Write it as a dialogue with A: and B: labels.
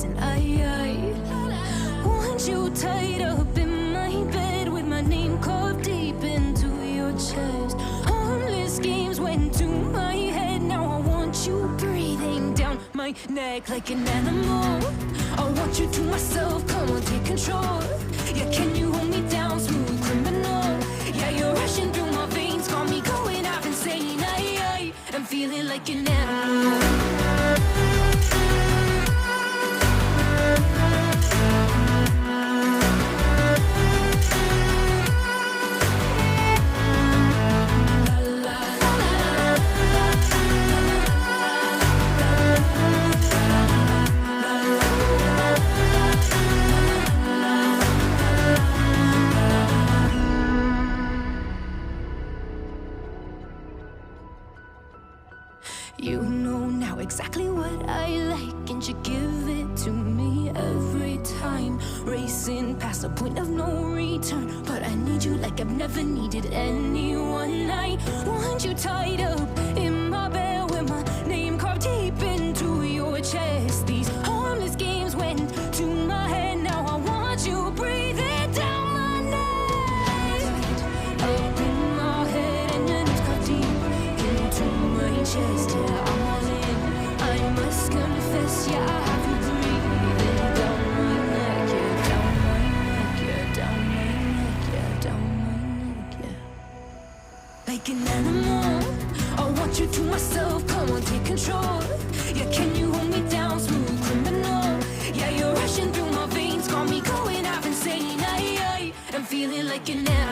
A: listen, I want you tied up in my bed with my name carved deep into your chest. Harmless games went to my head, now I want you breathing down my neck like an animal. I want you to myself, come on, take control. Yeah, can you hold me down, smooth criminal? Yeah, you're rushing through my veins, got me going out insane. I am feeling like an animal. You know now exactly what I like, and you give it to me every time. Racing past the point of no return, but I need you like I've never needed anyone. I want you tied up in my bed with my name carved deep into your chest. These harmless games went to my head, now I want you breathing down my neck. Up in my head and your name's carved deep into my chest. Yeah, I'm all in, I must confess. Yeah, I have you breathing down my neck. Yeah, down my neck. Yeah, down my neck. Yeah, down my neck. Yeah. Like an animal, I want you to myself, come on, take control. Yeah, can you hold me down, smooth criminal? Yeah, you're rushing through my veins, got me going out insane. I am feeling like an animal.